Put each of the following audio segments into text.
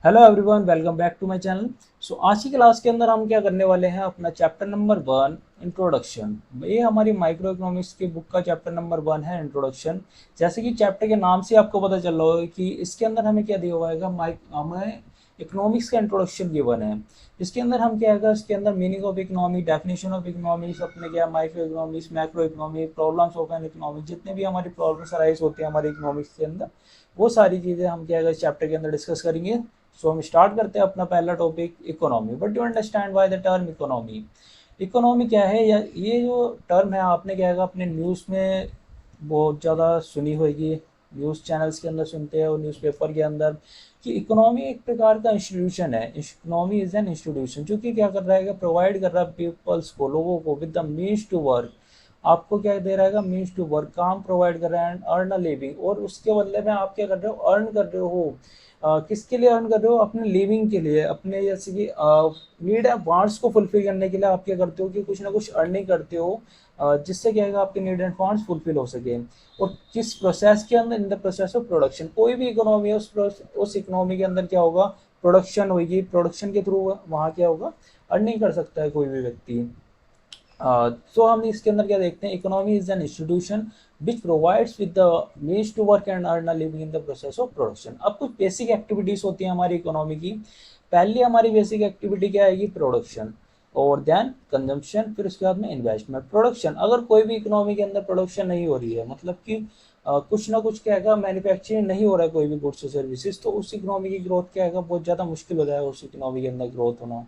Hello everyone, welcome back to my channel. आज की class के अंदर हम क्या करने वाले हैं, अपना चैप्टर नंबर 1 इंट्रोडक्शन। ये हमारी माइक्रो इकोनॉमिक्स की बुक का चैप्टर नंबर 1 है, इंट्रोडक्शन। जैसे कि चैप्टर के नाम से आपको पता चल रहा होगा कि इसके अंदर हमें क्या दिया हुआ है, हमें इकोनॉमिक्स का इंट्रोडक्शन गिवन है। इसके अंदर हम क्या है, इसके अंदर meaning of economy, definition of economics, अपने क्या micro economics, macro economic, problems of an economic, जितने भी हमारी प्रॉब्लम्स अराइज होते हैं हमारे इकोनॉमिक्स के अंदर, वो सारी चीज़ें हम क्या है इस चैप्टर के अंदर डिस्कस करेंगे। हम स्टार्ट करते हैं अपना पहला topic, economy. What you understand by the term economy. Economy क्या है, या ये जो टर्म है आपने क्या है अपने न्यूज़ में बहुत ज़्यादा सुनी होगी, न्यूज़ चैनल्स के अंदर सुनते हैं और न्यूज़पेपर के अंदर, कि इकोनॉमी एक प्रकार का इंस्टीट्यूशन है। इकोनॉमी इज़ एन इंस्टीट्यूशन जो कि क्या कर रहा है, प्रोवाइड कर रहा है पीपल्स को, लोगों को, with the means to work. आपको क्या दे रहा है, मीन्स टू वर्क, काम प्रोवाइड कर रहा है एंड अर्न अ लिविंग। और उसके बदले में आप क्या कर रहे हो, अर्न कर रहे हो। किसके लिए अर्न कर रहे हो, अपने लिविंग के लिए, अपने जैसे कि नीड एंड वांट्स को फुलफिल करने के लिए आप क्या करते हो कि कुछ ना कुछ अर्निंग करते हो, जिससे क्या है आपके नीड एंड वांट्स फुलफिल हो सके। और किस प्रोसेस के अंदर, इन द प्रोसेस ऑफ प्रोडक्शन। कोई भी इकोनॉमी है, उस इकोनॉमी के अंदर क्या होगा, प्रोडक्शन होगी। प्रोडक्शन के थ्रू वहाँ क्या होगा, अर्निंग कर सकता है कोई भी व्यक्ति। सो हम इसके अंदर क्या देखते हैं, economy is an institution which provides with the means to work and earn a living in the process of production. अब कुछ बेसिक एक्टिविटीज होती हैं हमारी इकोनॉमी की। पहली हमारी बेसिक एक्टिविटी क्या आएगी, प्रोडक्शन, और देन कंजम्पशन, फिर उसके बाद में इन्वेस्टमेंट। प्रोडक्शन, अगर कोई भी इकोनॉमी के अंदर प्रोडक्शन नहीं हो रही है, मतलब कि कुछ ना कुछ क्या है, मैन्युफैक्चरिंग नहीं हो रहा है कोई भी गुड्स और सर्विसेज, तो उस इकोनॉमी की ग्रोथ क्या है, बहुत ज़्यादा मुश्किल हो जाएगा उस इकोनॉमी के अंदर ग्रोथ होना।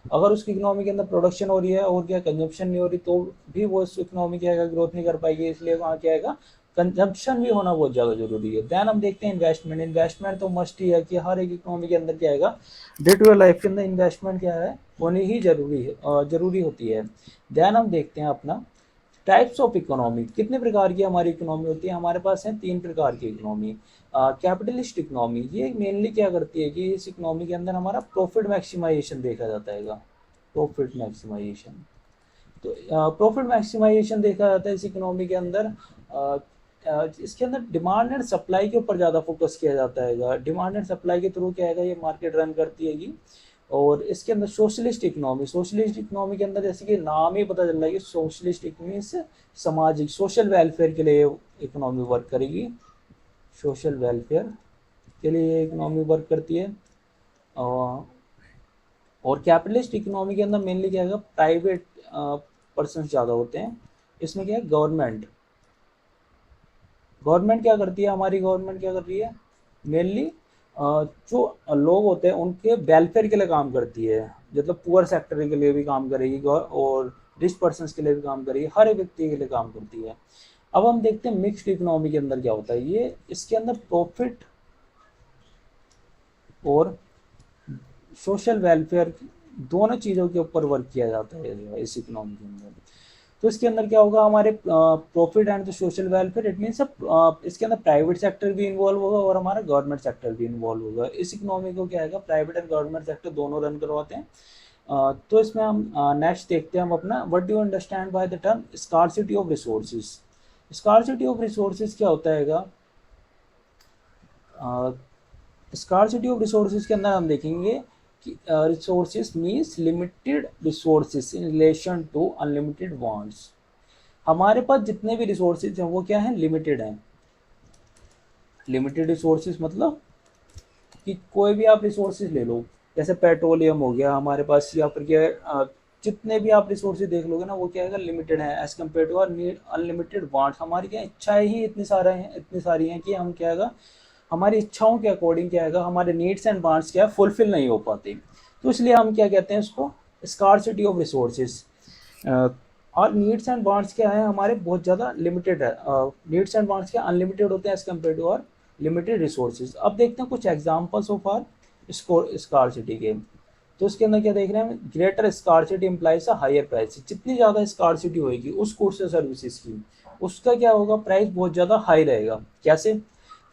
अगर उसकी इकोनॉमी के अंदर प्रोडक्शन हो रही है और क्या कंजम्पशन नहीं हो रही, तो भी वो उस इकोनॉमी क्या है, ग्रोथ नहीं कर पाएगी। इसलिए वहाँ क्या है, कंजम्पशन भी होना बहुत ज़्यादा जरूरी है। देन हम देखते हैं इन्वेस्टमेंट। इन्वेस्टमेंट तो मस्ट ही है कि हर एक इकोनॉमी के अंदर क्या है, डे टू डे लाइफ के अंदर इन्वेस्टमेंट क्या है, होनी ही जरूरी है, जरूरी होती है। देन हम देखते हैं अपना टाइप्स ऑफ इकोनॉमी। कितने प्रकार की हमारी इकोनॉमी होती है, हमारे पास है 3 प्रकार की इकोनॉमी। कैपिटलिस्ट इकोनॉमी, ये मेनली क्या करती है कि इस इकोनॉमी के अंदर हमारा प्रॉफिट मैक्सिमाइजेशन देखा जाता है। प्रॉफिट मैक्सिमाइजेशन, तो प्रॉफिट मैक्सिमाइजेशन देखा जाता है इस इकोनॉमी के अंदर। इसके अंदर डिमांड एंड सप्लाई के ऊपर ज़्यादा फोकस किया जाता है। डिमांड एंड सप्लाई के थ्रू क्या है, ये मार्केट रन करती है। और इसके अंदर सोशलिस्ट इकोनॉमी, सोशलिस्ट इकोनॉमी के अंदर जैसे कि नाम ही पता चल रहा है कि सोशलिस्ट इकोनॉमी से सामाजिक, सोशल वेलफेयर के लिए इकोनॉमी वर्क करेगी। सोशल वेलफेयर के लिए ये इकोनॉमी वर्क करती है। और कैपिटलिस्ट इकोनॉमी के अंदर मेनली क्या है, प्राइवेट पर्सन ज़्यादा होते हैं। इसमें क्या है, गवर्नमेंट, गवर्नमेंट क्या करती है, हमारी गवर्नमेंट क्या कर रही है, मेनली जो लोग होते हैं उनके वेलफेयर के लिए काम करती है। मतलब पुअर सेक्टर के लिए भी काम करेगी और रिच पर्सन के लिए भी काम करेगी, हर एक व्यक्ति के लिए काम करती है। अब हम देखते हैं मिक्स्ड इकोनॉमी के अंदर क्या होता है। ये इसके अंदर प्रॉफिट और सोशल वेलफेयर दोनों चीज़ों के ऊपर वर्क किया जाता है इस इकोनॉमी के अंदर। तो इसके अंदर क्या होगा, हमारे profit and social welfare, it means इसके अंदर प्राइवेट सेक्टर भी इन्वॉल्व होगा और हमारा गवर्नमेंट सेक्टर भी इन्वॉल्व होगा। इस इकोनॉमी को क्या है, प्राइवेट एंड गवर्नमेंट सेक्टर दोनों रन करवाते हैं। तो इसमें हम नेक्स्ट देखते हैं हम अपना, what do you understand by the term scarcity of resources. Scarcity of resources क्या होता है, स्कार्सिटी ऑफ रिसोर्सेज के अंदर हम देखेंगे कि resources means limited resources in relation to unlimited wants. हमारे पास जितने भी रिसोर्सेज हैं वो क्या हैं, लिमिटेड हैं। लिमिटेड रिसोर्सेज मतलब कि कोई भी आप रिसोर्सेज ले लो, जैसे पेट्रोलियम हो गया हमारे पास, या फिर क्या जितने भी आप रिसोर्सेज देख लोगे ना, वो क्या है, लिमिटेड है as compare to our need unlimited wants. हमारी क्या इच्छाएं ही इतनी सारी हैं कि हम क्या है, हमारी इच्छाओं के अकॉर्डिंग क्या है, हमारे नीड्स एंड वांट्स क्या है, फुलफिल नहीं हो पाते। तो इसलिए हम क्या कहते हैं इसको, स्कार्सिटी ऑफ रिसोर्सेज। और नीड्स एंड वांट्स क्या है, हमारे बहुत ज़्यादा लिमिटेड है। नीड्स एंड वांट्स क्या अनलिमिटेड होते हैं as compare to our limited resources. अब देखते हैं कुछ एग्जांपल्स ऑफ आर स्कार्सिटी के। तो इसके अंदर क्या देख रहे हैं, greater scarcity implies a higher price. जितनी ज़्यादा स्कार्सिटी होगी उस गुड्स या सर्विसेज की, उसका क्या होगा, प्राइस बहुत ज़्यादा हाई रहेगा। कैसे,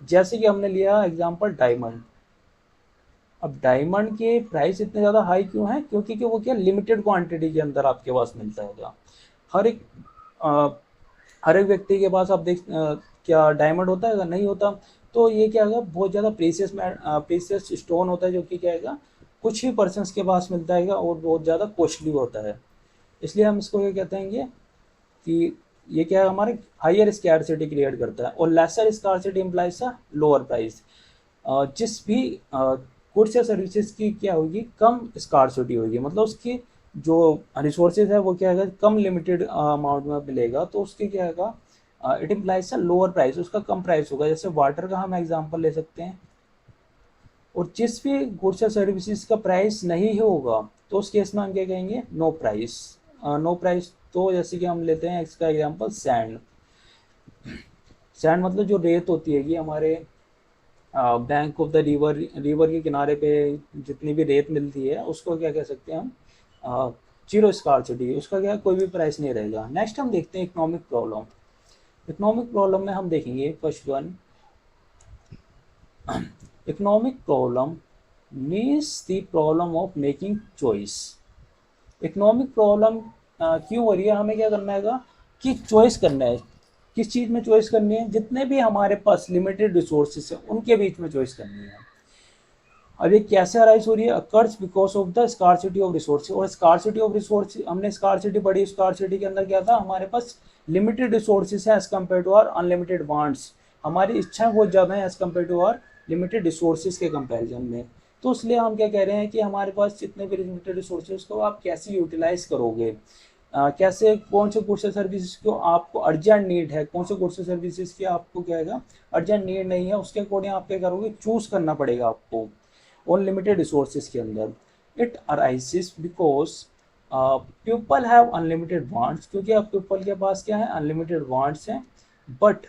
जैसे कि हमने लिया एग्जांपल डायमंड। अब डायमंड के प्राइस इतने ज़्यादा हाई क्यों है, क्योंकि कि वो क्या लिमिटेड क्वांटिटी के अंदर आपके पास मिलता है। हर एक अ, हर एक व्यक्ति के पास आप क्या डायमंड होता है, नहीं होता। तो ये क्या होगा, बहुत ज़्यादा प्रीसियस स्टोन होता है, जो कि क्या है कुछ ही पर्सन्स के पास मिलता है और बहुत ज़्यादा कॉस्टली होता है। इसलिए हम इसको क्या कहते हैं कि ये क्या है, हमारे हायर स्कैरसिटी क्रिएट करता है। और lesser scarcity implies a lower price. जिस भी गुड्स या सर्विसेज की क्या होगी, कम स्कैरसिटी होगी, मतलब उसकी जो रिसोर्सेज है वो क्या है, कम लिमिटेड अमाउंट में मिलेगा, तो उसके क्या है, it implies a lower price, उसका कम प्राइस होगा। जैसे वाटर का हम एग्जांपल ले सकते हैं। और जिस भी गुड्स या सर्विसेज का प्राइस नहीं होगा, तो उस केस में हम क्या कहेंगे, नो प्राइस। नो प्राइस, तो जैसे कि हम लेते हैं इसका एग्जांपल सैंड। सैंड मतलब जो रेत होती है, ये हमारे bank of the river, river के किनारे पे जितनी भी रेत मिलती है, उसको क्या कह सकते हैं हम, जीरो स्कार्सिटी, उसका क्या कोई भी प्राइस नहीं रहेगा। नेक्स्ट हम देखते हैं इकोनॉमिक प्रॉब्लम। इकोनॉमिक प्रॉब्लम में हम देखेंगे first one, economic problem means the problem of making choice. Economic problem क्यों हो रही है, हमें क्या करना है कि चॉइस करना है। किस चीज़ में चॉइस करनी है, जितने भी हमारे पास लिमिटेड रिसोर्सेज हैं उनके बीच में चॉइस करनी है। अब ये कैसे अराइज हो रही है, occurs because of the scarcity of resource. और स्कार्सिटी ऑफ रिसोर्स, हमने स्कार्सिटी पढ़ी, स्कार्सिटी के अंदर क्या था, हमारे पास लिमिटेड रिसोर्सेज है as compare to our unlimited wants. हमारी इच्छाएं बहुत ज़्यादा है as compare to our limited resources के कंपैरिजन में। तो इसलिए हम क्या कह रहे हैं कि हमारे पास जितने भी लिमिटेड रिसोर्सेज को आप कैसे यूटिलाइज करोगे, कैसे, कौन से गुड्स सर्विसेज को आपको अर्जेंट नीड है, कौन से गुड्स सर्विसेज की आपको क्या है अर्जेंट नीड नहीं है, उसके अकॉर्डिंग आप क्या करोगे, चूज करना पड़ेगा आपको on limited resources के अंदर। it arises because people have unlimited wants, क्योंकि अब people के पास क्या है, unlimited wants हैं, but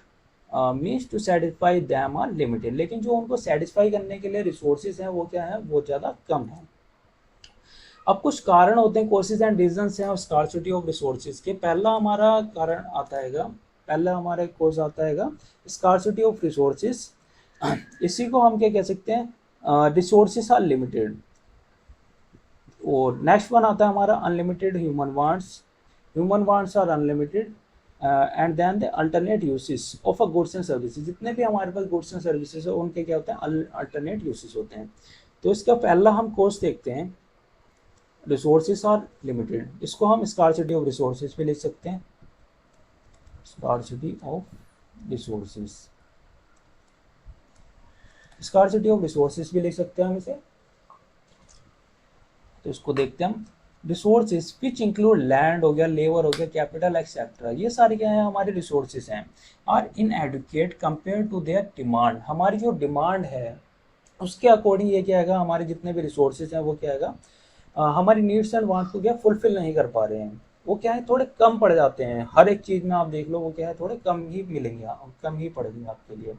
means to satisfy them are limited, लेकिन जो उनको satisfy करने के लिए resources हैं वो क्या है, बहुत ज़्यादा कम है। अब कुछ कारण होते हैं, causes एंड रीजंस हैं स्कार्सिटी ऑफ रिसोर्सेज के। पहला हमारा कारण आता है, पहला हमारा कोर्स आता है स्कार्सिटी ऑफ रिसोर्सेज। इसी को हम क्या कह सकते हैं, रिसोर्सेज आर लिमिटेड। और नेक्स्ट वन आता है हमारा unlimited human wants. Human wants are unlimited and then the alternate uses of a goods and services. जितने भी हमारे पास गुड्स एंड सर्विसेज है उनके क्या होते हैं, अल्टरनेट यूसेस होते हैं। तो इसका पहला हम कोर्स देखते हैं, रिसोर्सेज आर लिमिटेड। इसको हम स्कार्सिटी ऑफ रिसोर्सेज पे लिख सकते हैं, scarcity of resources, scarcity of resources भी लिख सकते हैं हम इसे। तो इसको देखते हैं हम, रिसोर्सेज विच इंक्लूड लैंड हो गया, लेबर हो गया, कैपिटल एक्सेट्रा, ये सारे क्या है हमारे रिसोर्सेज हैं, are inadequate compare to their demand. हमारी जो डिमांड है उसके अकॉर्डिंग ये क्या है, हमारे जितने भी रिसोर्सेज हैं वो क्या है, हमारी नीड्स एंड वांट को क्या फुलफिल नहीं कर पा रहे हैं। वो क्या है, थोड़े कम पड़ जाते हैं। हर एक चीज़ में आप देख लो वो क्या है, थोड़े कम ही मिलेंगे, कम ही पड़ेंगे आपके लिए।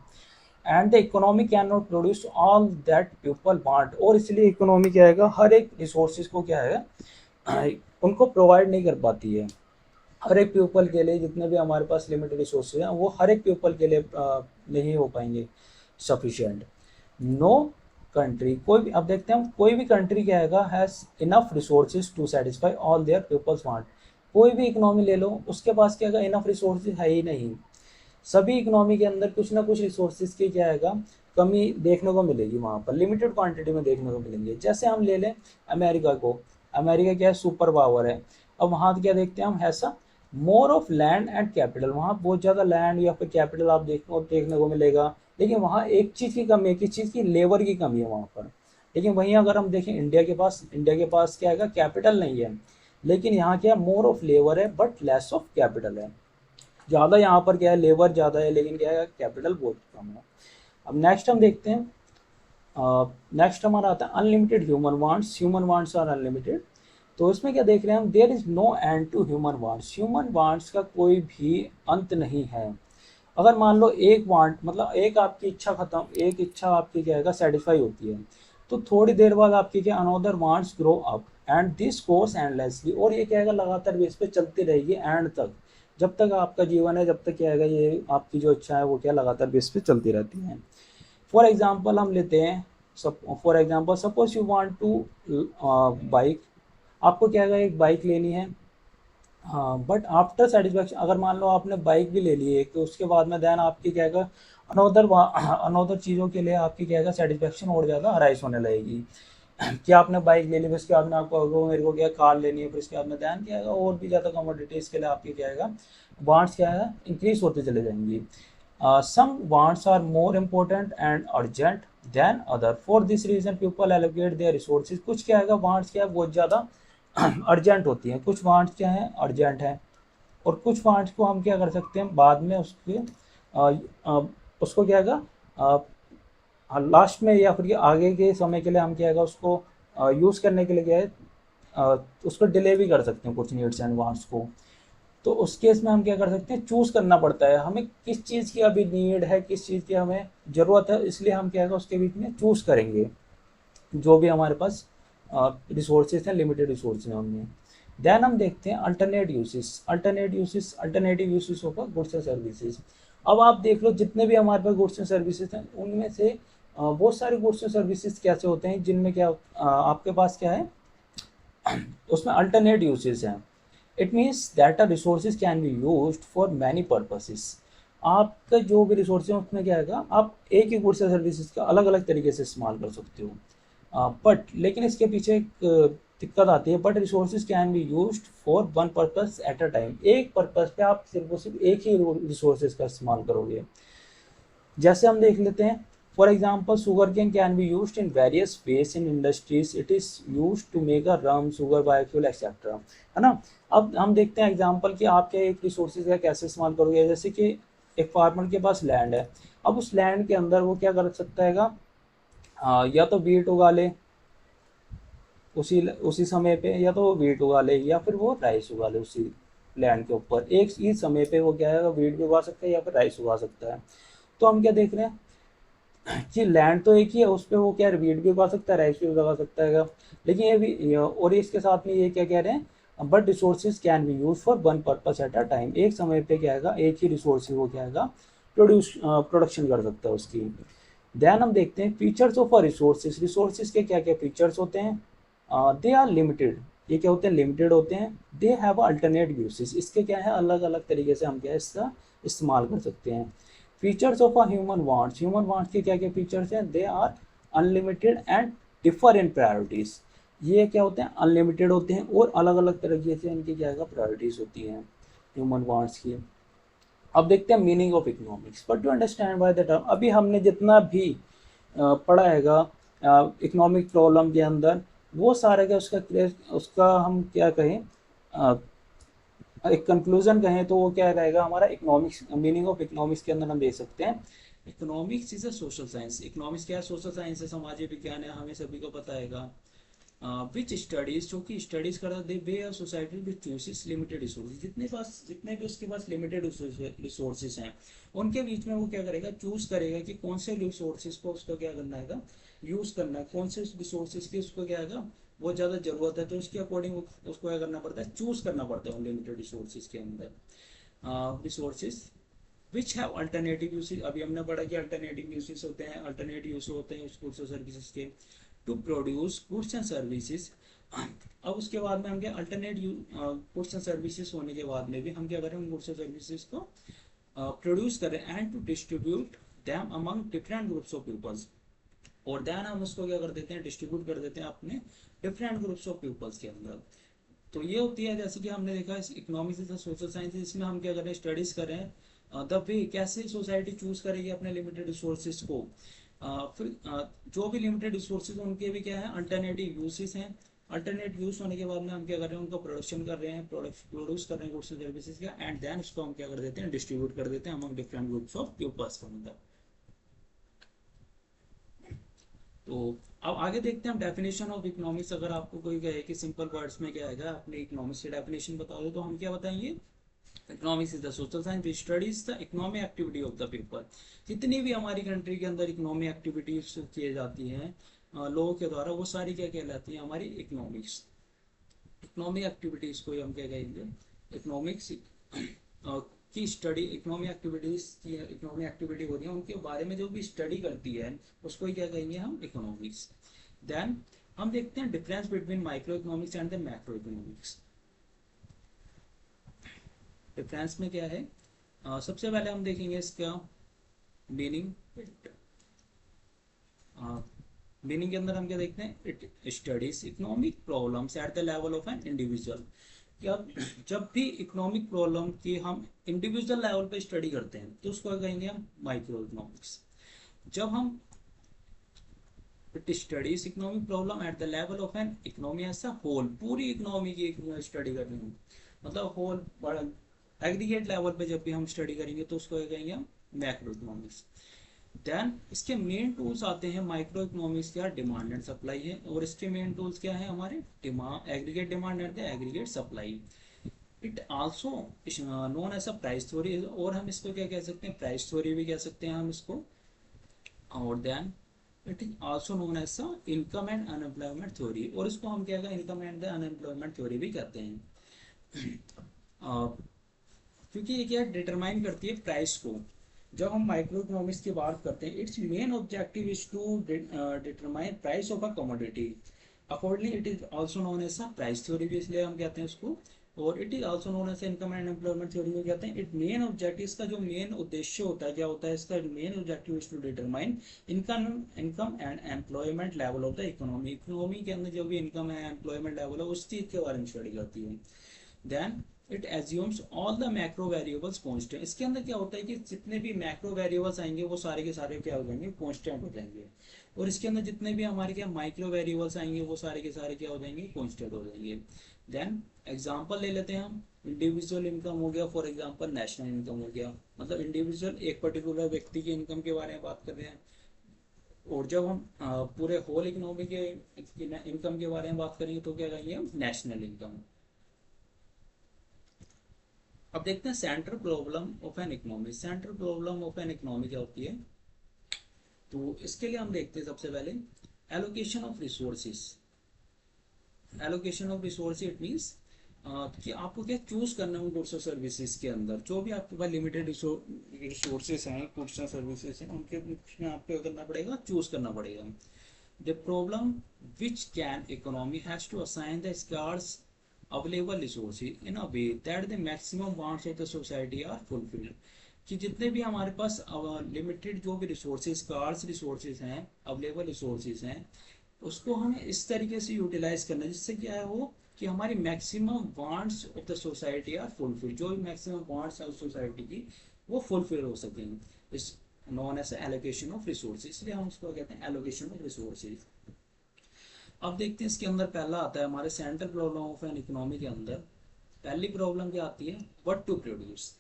And the economy can not produce all that people want. और इसलिए इकोनॉमी क्या है, हर एक रिसोर्सेज को क्या है, उनको प्रोवाइड नहीं कर पाती है। हर एक पीपल के लिए जितने भी हमारे पास लिमिटेड रिसोर्सेज हैं वो हर एक पीपल के लिए नहीं हो पाएंगे सफिशिएंट। नो कंट्री, कोई भी, अब देखते हैं हम, कोई भी कंट्री क्या है, has enough resources to satisfy all their peoples want. कोई भी इकोनॉमी ले लो, उसके पास क्या है, इनफ रिसोर्सेज है ही नहीं। सभी इकोनॉमी के अंदर कुछ ना कुछ रिसोर्सेज की क्या है, कमी देखने को मिलेगी, वहाँ पर लिमिटेड क्वांटिटी में देखने को मिलेंगे। जैसे हम ले लें अमेरिका को, अमेरिका क्या है, सुपर पावर है। अब वहाँ क्या देखते हैं हम, ऐसा more of land and capital, वहाँ बहुत ज़्यादा लैंड या फिर कैपिटल आप देखने को मिलेगा। लेकिन वहाँ एक चीज़ की कमी है, किस चीज़ की, लेबर की कमी है वहाँ पर। लेकिन वहीं अगर हम देखें इंडिया के पास क्या है, कैपिटल नहीं है, लेकिन यहाँ क्या है, मोर ऑफ लेबर है बट लेस ऑफ कैपिटल है। ज़्यादा यहाँ पर क्या है, लेबर ज़्यादा है लेकिन क्या है, कैपिटल बहुत कम है। अब नेक्स्ट हम देखते हैं, नेक्स्ट हमारा आता है unlimited human wants. Human wants are unlimited. तो इसमें क्या देख रहे हैं हम, there is no end to human wants. Human wants का कोई भी अंत नहीं है। अगर मान लो एक वांट, मतलब एक आपकी इच्छा खत्म, एक इच्छा आपकी क्या है, सेटिस्फाई होती है, तो थोड़ी देर बाद आपकी क्या, another wants grow up and this goes endlessly. और ये क्या है, लगातार बेस पे चलती रहेगी एंड तक, जब तक आपका जीवन है, जब तक क्या है, ये आपकी जो इच्छा है वो क्या लगातार बेस पे चलती रहती हैं। फॉर एग्जाम्पल हम लेते हैं, for example suppose you want to bike, आपको क्या है, एक बाइक लेनी है। हाँ, बट आफ्टर सेटिस्फैक्शन, अगर मान लो आपने बाइक भी ले ली है, तो उसके बाद में देन आपकी क्या है, अनोदर अनोदर चीज़ों के लिए आपकी क्या है सेटिस्फेक्शन और ज़्यादा अराइज होने लगेगी। कि आपने बाइक ले ली, फिर उसके बाद में आपको होगा मेरे को क्या कार लेनी है, फिर उसके बाद में ध्यान क्या आएगा और भी ज़्यादा कमोडिटीज़ के लिए आपकी क्या आएगा वांट्स क्या है इंक्रीज होते चले जाएंगी। Some wants are more important and urgent than other, for this reason people allocate their resources. कुछ क्या आएगा वांट्स क्या है बहुत ज़्यादा अर्जेंट होती हैं, कुछ वांट्स क्या है अर्जेंट है, और कुछ वांट्स को हम क्या कर सकते हैं बाद में उसके अ, अ, उसको क्या आएगा लास्ट में या फिर आगे के समय के लिए हम क्या है उसको यूज़ करने के लिए क्या है उसको डिले भी कर सकते हैं कुछ नीड्स एंड वांट्स को। तो उस केस में हम क्या कर सकते हैं चूज़ करना पड़ता है हमें किस चीज़ की अभी नीड है, किस चीज़ की हमें ज़रूरत है, इसलिए हम क्या है उसके बीच में चूज़ करेंगे जो भी हमारे पास रिसोर्सेज हैं, लिमिटेड रिसोर्सेज हैं उनमें। देन हम देखते हैं अल्टरनेट यूसेस। अल्टरनेटिव यूसेस होगा गुड्स एंड सर्विसेज। अब आप देख लो जितने भी हमारे पास गुड्स एंड सर्विसेज हैं उनमें से बहुत सारे गुड्स एंड सर्विसेज कैसे होते हैं जिनमें क्या आपके पास क्या है उसमें अल्टरनेट यूसेस हैं। It means that a resources can be used for many purposes. आपका जो भी रिसोर्स है उसमें क्या आएगा आप एक ही गुड्स या सर्विसेज का अलग अलग तरीके से इस्तेमाल कर सकते हो। बट लेकिन इसके पीछे एक दिक्कत आती है, but resources can be used for one purpose at a time. एक पर्पस पे आप सिर्फ और सिर्फ एक ही रिसोर्सेज का इस्तेमाल करोगे। जैसे हम देख लेते हैं for example sugar cane can be use in various ways in industries, it is use to make a rum sugar biofuel etcetera, है ना। अब हम देखते हैं एग्जाम्पल कि आप क्या एक रिसोर्सेज का कैसे इस्तेमाल करोगे। जैसे कि एक फार्मर के पास लैंड है, अब उस लैंड के अंदर वो क्या कर सकता है या तो वीट उगा ले उसी उसी समय पे, या तो वो वीट उगा ले या फिर वो राइस उगा ले उसी लैंड के ऊपर। एक ही समय पे वो क्या है वीट भी उगा सकता है या फिर राइस उगा सकता है। तो हम क्या देख रहे हैं कि लैंड तो एक ही है, उस पर वो क्या वीट भी उगा सकता है राइस भी उगा सकता है। लेकिन ये भी और इसके साथ में ये क्या कह रहे हैं but resources can be use for one purpose at a time. एक समय पे क्या है एक ही रिसोर्स वो क्या है प्रोडक्शन कर सकता है उसकी। देन हम देखते हैं features of a resources. Resources के क्या क्या फीचर्स होते हैं। दे आर लिमिटेड, ये क्या होते हैं लिमिटेड होते हैं। दे हैव अल्टरनेट यूसेज, इसके क्या है अलग अलग तरीके से हम क्या है इसका इस्तेमाल कर सकते हैं। Features of a human wants के क्या क्या फीचर्स हैं। They are unlimited and differ in priorities. ये क्या होते हैं अनलिमिटेड होते हैं और अलग अलग तरीके से इनकी क्या है प्रायोरिटीज होती हैं ह्यूमन वांट्स की। अब देखते हैं meaning of economics, but to understand by the term अभी हमने जितना भी पढ़ा हैगा इकोनॉमिक प्रॉब्लम के अंदर वो सारे का उसका हम क्या कहें एक कंक्लूजन कहें तो वो क्या रहेगा हमारा इकोनॉमिक्स। मीनिंग ऑफ इकोनॉमिक्स के अंदर हम देख सकते हैं economics is a social science. Economics क्या है सोशल साइंस है, सामाजिक विज्ञान है, हमें सभी को पता है। विच स्टडीज जो कि स्टडीज कर the way a society which chooses limited resources. जितने भी उसके पास लिमिटेड रिसोर्सेज हैं उनके बीच में वो क्या करेगा चूज करेगा कि कौन से रिसोर्सेज को उसको क्या करना है यूज करना है, कौन से रिसोर्सेज की उसको क्या है बहुत ज़्यादा ज़रूरत है, तो उसके अकॉर्डिंग उसको क्या करना पड़ता है चूज करना पड़ता है उन लिमिटेड रिसोर्सेज के अंदर। Resources which have alternative usage, अभी हमने पढ़ा कि अल्टरनेटिव यूसेज होते हैं, अल्टरनेटिव यूज होते हैं उस गुड्स और सर्विसेज के to produce goods and services. अब उसके बाद में हम क्या अल्टरनेट गुड्स एंड सर्विसेज होने के बाद में भी हम क्या करें उन गुड्स एंड सर्विसेज को प्रोड्यूस करें and to distribute them among different groups of peoples. और देन हम उसको क्या कर देते हैं डिस्ट्रीब्यूट कर देते हैं अपने डिफरेंट ग्रुप्स ऑफ पीपल्स के अंदर। तो ये होती है जैसे कि हमने देखा इकोनॉमिक्स इज सोशल साइंस, इसमें हम क्या कर रहे हैं स्टडीज कर रहे हैं द वे कैसे सोसाइटी चूज करेगी अपने लिमिटेड रिसोर्सेज को। फिर जो भी लिमिटेड रिसोर्सेज उनके भी क्या है अल्टरनेटिव यूसेस हैं। अल्टरनेट यूज होने के बाद में हम क्या कर रहे हैं उनका प्रोडक्शन कर रहे हैं, प्रोड्यूस कर रहे हैं गुड्स एंड सर्विसेज का, एंड देन उसको हम क्या कर देते हैं डिस्ट्रीब्यूट कर देते हैं among different groups of peoples के अंदर। तो अब आगे देखते हैं हम डेफिनेशन ऑफ इकोनॉमिक्स। अगर आपको कोई कहे कि सिंपल वर्ड्स में क्या आएगा अपने इकोनॉमिक्स की डेफिनेशन बता दो तो हम क्या बताएंगे economics is the social science which studies the economic activity of the people. जितनी भी हमारी कंट्री के अंदर इकोनॉमिक एक्टिविटीज किए जाती हैं लोगों के द्वारा वो सारी क्या कहलाती हैं हमारी इकोनॉमिक्स। इकोनॉमिक एक्टिविटीज को हम क्या कहेंगे इकोनॉमिक्स की स्टडी। इकोनॉमिक एक्टिविटीज की इकोनॉमिक एक्टिविटी होती है उनके बारे में जो भी स्टडी करती है उसको ही क्या कहेंगे हम इकोनॉमिक्स। देन हम देखते हैं difference between micro economics and the macro economics. Difference में क्या है सबसे पहले हम देखेंगे इसका मीनिंग मीनिंग के अंदर हम क्या देखते हैं, it studies economic problems eight the level of an individual. क्या जब भी इकोनॉमिक प्रॉब्लम की हम इंडिविजुअल लेवल पे स्टडी करते हैं तो उसको कहेंगे हम माइक्रो इकोनॉमिक्स। जब हम it studies economic problem at the level of an economy as a whole, पूरी इकोनॉमी की स्टडी करनी है, मतलब होल बड़ा एग्रीगेट लेवल पे जब भी हम स्टडी करेंगे तो उसको कहेंगे हम मैक्रो इकोनॉमिक्स। देन इसके मेन टूल्स आते हैं माइक्रो इकोनॉमिक्स, क्या डिमांड एंड सप्लाई है, और इसके मेन टूल्स क्या है हमारे, demand, aggregate demand and the aggregate supply. It also known as a price theory, और हम इसको क्या कह सकते हैं, प्राइस थ्योरी भी कह सकते हैं हम इसको। और then it is also known as a income and unemployment theory, और इसको हम क्या कहते हैं, income and the unemployment theory भी कहते हैं। क्योंकि ये क्या डिटरमाइन करती है प्राइस को। जब हम माइक्रो इकोनॉमिक्स की बात करते हैं, its main objective is to determine price of a commodity. Accordingly it is also known as a price theory भी इसलिए हम कहते हैं उसको, और it is also known as income and employment theory भी कहते हैं। इट मेन ऑब्जेक्टिव, इसका जो मेन उद्देश्य होता है, क्या होता है इसका main objective is to determine income income and employment level of the economy. Economy के अंदर जो भी इनकम है, एम्प्लॉयमेंट लेवल है, उस चीज के बारे में स्टडी करती है। Then it assumes all the macro variables constant. इसके अंदर क्या होता है कि जितने भी मैक्रो वेरिएबल्स आएंगे वो सारे के सारे क्या हो जाएंगे, कांस्टेंट हो जाएंगे। और इसके अंदर जितने भी हमारे क्या माइक्रो वेरिएबल्स आएंगे वो सारे के सारे क्या हो जाएंगे, कांस्टेंट हो जाएंगे। देन एग्जांपल ले लेते हैं हम, इंडिविजुअल इनकम हो गया, फॉर एग्जांपल नेशनल इनकम हो गया, मतलब इंडिविजुअल एक पर्टिकुलर व्यक्ति की इनकम के बारे में बात कर रहे हैं। और जब हम पूरे होल इकोनॉमी के इनकम के बारे में बात करेंगे तो क्या कहेंगे हम, नेशनल इनकम। अब देखते हैं central problem of an economy. Central problem of an economy क्या होती है, तो इसके लिए हम देखते हैं सबसे पहले allocation of resources. Allocation of resource it means कि आपको क्या चूज करना है उन गुड्स और सर्विसेज के अंदर, जो भी आपके पास लिमिटेड रिसोर्सेज हैं, गुड्स और सर्विसेज हैं, उनके उसमें आपको करना पड़ेगा, चूज करना पड़ेगा। The problem which can economy has to assign the scarce available resources in a way that the maximum wants of the society are fulfilled। कि जितने भी हमारे पास लिमिटेड जो भी रिसोर्सेज, कार्स रिसोर्सेज हैं, अवेलेबल रिसोर्सेज हैं, उसको हमें इस तरीके से यूटिलाइज करना है जिससे क्या है वो, कि हमारी maximum wants of the society are fulfil, जो भी मैक्सिमम वांट्स है उस सोसाइटी की वो फुलफिल हो सकें। Is known as allocation of resources, इसलिए हम उसको कहते हैं एलोकेशन ऑफ रिसोर्सेज। अब देखते हैं इसके अंदर पहला आता है हमारे central problem of an economy के अंदर। पहली प्रॉब्लम क्या आती है, व्हाट टू प्रोड्यूस।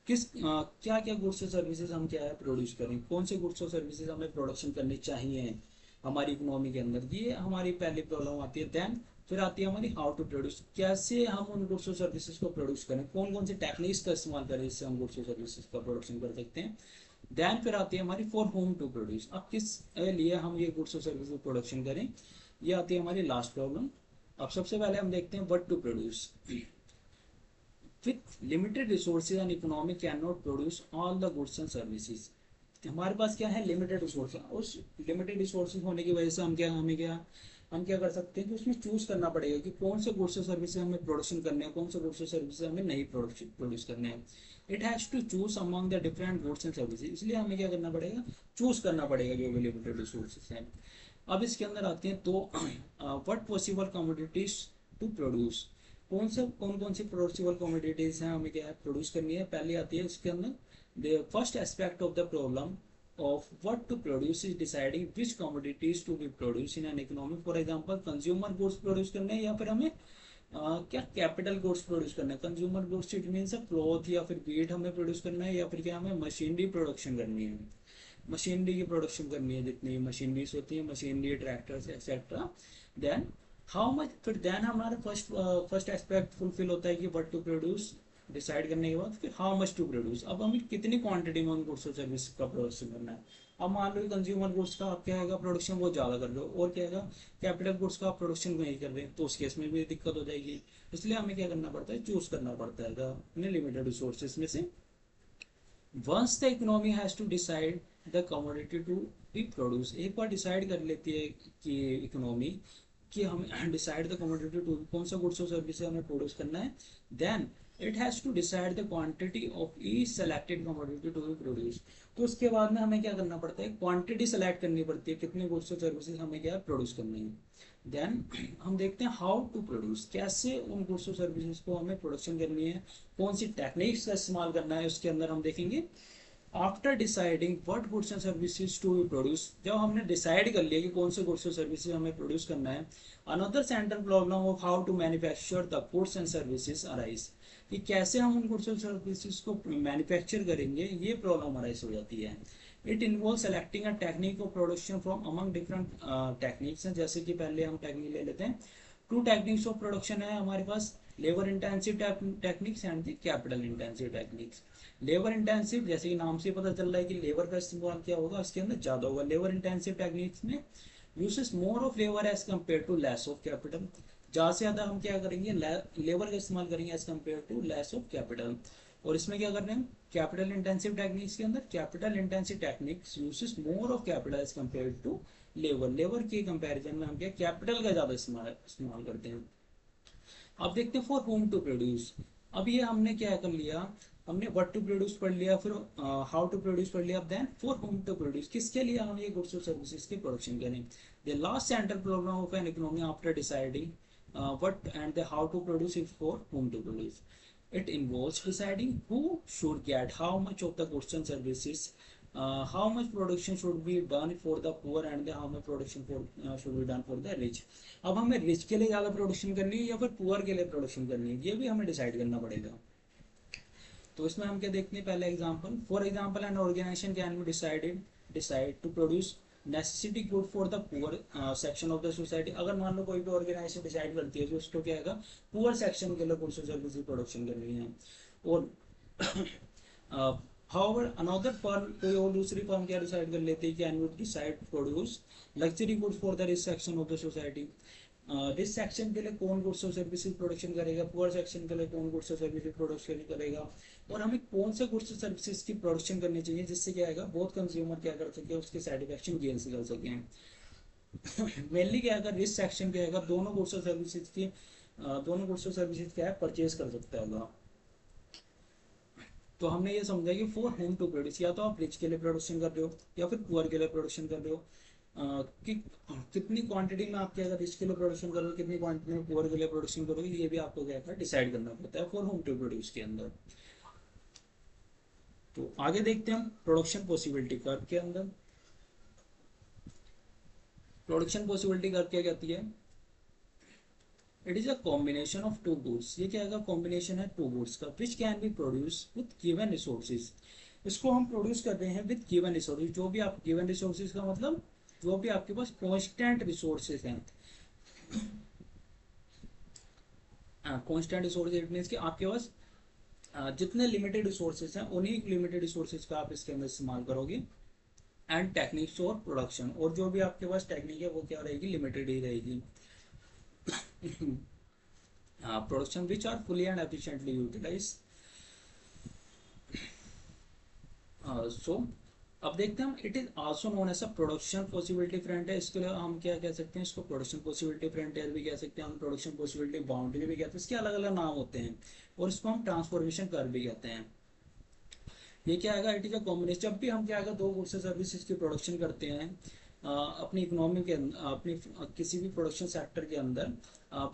क्या क्या गुड्स और सर्विसेज हम क्या है प्रोड्यूस करें, कौन से गुड्स और सर्विसेज हमें प्रोडक्शन करनी चाहिए हमारी इकोनॉमी के अंदर, ये हमारी पहली प्रॉब्लम आती है। देन फिर आती है हमारी हाउ टू प्रोड्यूस, कैसे हम उन गुड्स और सर्विसेज को प्रोड्यूस करें, कौन कौन से टेक्निक्स का इस्तेमाल करें जिससे हम गुड्स और सर्विसेज का प्रोडक्शन कर सकते हैं। देन फिर आती है हमारी फॉर होम टू प्रोड्यूस, अब किस लिए हम ये गुड्स और सर्विसेज प्रोडक्शन करें, ये आती है हमारी लास्ट प्रॉब्लम। अब सबसे पहले हम देखते हैं what to produce. With limited resources and economy can not produce all the goods and services. हमारे पास क्या है, लिमिटेड रिसोर्सेज, उस लिमिटेड रिसोर्सेज होने की वजह से हम क्या कर सकते हैं कि उसमें चूज करना पड़ेगा कि कौन से गुड्स और सर्विसेज हमें प्रोडक्शन करने हैं, कौन से गुड्स और सर्विसेज हमें नहीं प्रोड्यूस करने हैं। It has to choose among the different goods and services, इसलिए हमें क्या करना पड़ेगा, चूज करना पड़ेगा जो भी लिमिटेड रिसोर्सेज हैं। अब इसके अंदर आते हैं तो what possible commodities to produce, कौन कौन सी पॉसिबल कमोडिटीज हैं हमें क्या है प्रोड्यूस करनी है। पहले आती है इसके अंदर the first aspect of the problem of what to produce is deciding which commodities to be produced in an economy। for example consumer goods produce करने हैं या फिर हमें क्या कैपिटल गुड्स प्रोड्यूस करना है। Consumer goods it means cloth या फिर वीट हमें प्रोड्यूस करना है, या फिर क्या हमें मशीनरी प्रोडक्शन करनी है, मशीनरी की प्रोडक्शन करनी है, जितनी मशीनरीज होती है, machinery, tractors etcetera. Then how much, फिर देन हमारा फर्स्ट एस्पेक्ट फुलफिल होता है कि व्हाट टू प्रोड्यूस डिसाइड करने के बाद फिर हाउ मच टू प्रोड्यूस, अब हमें कितनी क्वांटिटी में उन गुड्स और सर्विस का प्रोडक्शन करना है। अब मान लो कंज्यूमर गुड्स का आप क्या है प्रोडक्शन बहुत ज़्यादा कर लो, और क्या है कैपिटल गुड्स का आप प्रोडक्शन नहीं कर रहे, तो उस केस में भी दिक्कत हो जाएगी। इसलिए हमें क्या करना पड़ता है, चूज करना पड़ता है अपने लिमिटेड रिसोर्सेज में से। Once the economy has to decide the commodity to be produce, एक बार डिसाइड कर लेती है कि इकोनॉमी कि हमें डिसाइड द कमोडिटी टू कौन सा गुड्स और सर्विस हमें प्रोड्यूस करना है। Then it has to decide the quantity of each selected commodity to be produce. तो उसके बाद में हमें क्या करना पड़ता है, क्वांटिटी सेलेक्ट करनी पड़ती है, कितने गुड्स और सर्विसेज हमें क्या प्रोड्यूस करनी है। देन हम देखते हैं हाउ टू प्रोड्यूस, कैसे उन गुड्स और सर्विसेज को हमें प्रोडक्शन करनी है, कौन सी टेक्निक्स का इस्तेमाल करना है, उसके अंदर हम देखेंगे। After deciding what goods and services to be produce, जब हमने डिसाइड कर लिया कि कौन से गुड्स और सर्विसेज हमें प्रोड्यूस करना है, another central problem of how to manufacture the goods and services arise, कि कैसे हम उन गुड्स और सर्विसेज को मैन्युफैक्चर करेंगे, ये प्रॉब्लम अराइज हो जाती है। It involve selecting a technique of production from among different techniques हैं, जैसे कि पहले हम टेक्निक ले लेते हैं। टू टेक्निक्स ऑफ प्रोडक्शन है हमारे पास, labour intensive techniques and the capital intensive techniques. Labour intensive, जैसे कि नाम से पता चल रहा है कि लेबर का इस्तेमाल क्या होगा, इसके अंदर ज़्यादा होगा। लेबर इंटेंसिव टेक्निक्स में uses more of labour as compare to less of capital, ज़्यादा से ज़्यादा हम क्या करेंगे, लेबर का इस्तेमाल करेंगे as compare to less of capital. और इसमें क्या कर रहे हैं, कैपिटल इंटेंसिव टेक्निक्स के अंदर, capital intensive techniques uses more of capital as compare to labour, labour के कंपैरिजन में हम क्या कैपिटल का ज़्यादा इस्तेमाल करते हैं। अब देखते हैं फॉर होम टू प्रोड्यूस। अब ये हमने क्या कर लिया, हमने व्हाट टू प्रोड्यूस पढ़ लिया, फिर हाउ टू प्रोड्यूस पढ़ लिया, then for whom to produce, किसके लिए हम ये गुड्स और सर्विसेज की प्रोडक्शन करें। The last central problem of an economy after deciding what and the how to produce it for whom to produce. It involves deciding who should get how much of the goods and services, how much production should be done for the poor and the how much production for should be done for the rich. अब हमें rich के लिए ज़्यादा production करनी है या फिर poor के लिए प्रोडक्शन करनी है, ये भी हमें डिसाइड करना पड़ेगा। तो इसमें हम क्या देखते हैं, पहले example, for example an organisation can be decide to produce necessity good for the poor section of the society. अगर मान लो कोई भी ऑर्गेनाइजेशन डिसाइड करती है कि उसको क्या है, पुअर सेक्शन के लिए गुड्स और सर्विस की प्रोडक्शन करनी है। और हाउएवर अनदर फर्म, कोई और दूसरी फर्म क्या डिसाइड कर लेती है कि can we decide produce luxury goods for the rich section of the society. Rich section के लिए कौन गुड्स और सर्विसेज प्रोडक्शन करेगा, पुअर सेक्शन के लिए कौन गुड्स और सर्विसेज प्रोडक्शन करेगा, और हमें कौन से गुड्स और सर्विसेज की प्रोडक्शन करनी चाहिए जिससे क्या आएगा, बहुत कंज्यूमर क्या कर सके, उसके सेटिस्फेक्शन गेन से कर सकें। मेनली क्या आएगा, रिच सेक्शन क्या आएगा, दोनों गुड्स और सर्विसेज की दोनों गुड्स और सर्विसेज क्या है परचेज कर सकता है। तो हमने ये समझा कि फॉर होम टू प्रोड्यूस, या तो आप रिच के लिए प्रोडक्शन कर रहे हो या फिर पुअर के लिए प्रोडक्शन कर रहे हो। कि कितनी क्वांटिटी में आप क्या अगर रिच के लिए प्रोडक्शन करोगे, कितनी क्वांटिटी में पुअर के लिए प्रोडक्शन करोगे, ये भी आपको क्या है डिसाइड करना पड़ता है फॉर होम टू प्रोड्यूस के अंदर। तो आगे देखते हैं हम प्रोडक्शन पॉसिबिलिटी कर्व के अंदर। प्रोडक्शन पॉसिबिलिटी कर्व क्या कहती है, it is a combination of two goods, ये क्या है, कॉम्बिनेशन है टू गुड्स का, which can be produce with given resources. इसको हम प्रोड्यूस कर रहे हैं विद गिवन रिसोर्सेज, जो भी आप गिवन रिसोर्सेज का मतलब जो भी आपके पास कॉन्स्टेंट रिसोर्सेज हैं। कॉन्स्टेंट रिसोर्सेज इट मीन्स कि आपके पास जितने लिमिटेड रिसोर्सेज हैं उन्हीं लिमिटेड रिसोर्सेज का आप इसके अंदर इस्तेमाल करोगे। एंड टेक्निक्स और प्रोडक्शन, और जो भी आपके पास टेक्निक है वो क्या रहेगी, लिमिटेड ही रहेगी। Production which are fully and efficiently utilize. So अब देखते हैं हम, it is also known as a production possibility front है, इसके लिए हम क्या कह सकते हैं, इसको प्रोडक्शन पॉसिबिलिटी फ्रंट भी कह सकते हैं, हम प्रोडक्शन पॉसिबिलिटी बाउंड्री भी कहते हैं, इसके अलग अलग नाम होते हैं। और इसको हम ट्रांसफॉर्मेशन कर्व भी कहते हैं। ये क्या आएगा, इट इज अ कॉम्बिनेशन, जब भी हम क्या आएगा दो गुड्स सर्विसेज की प्रोडक्शन करते हैं अपनी इकोनॉमी के अपनी किसी भी प्रोडक्शन सेक्टर के अंदर,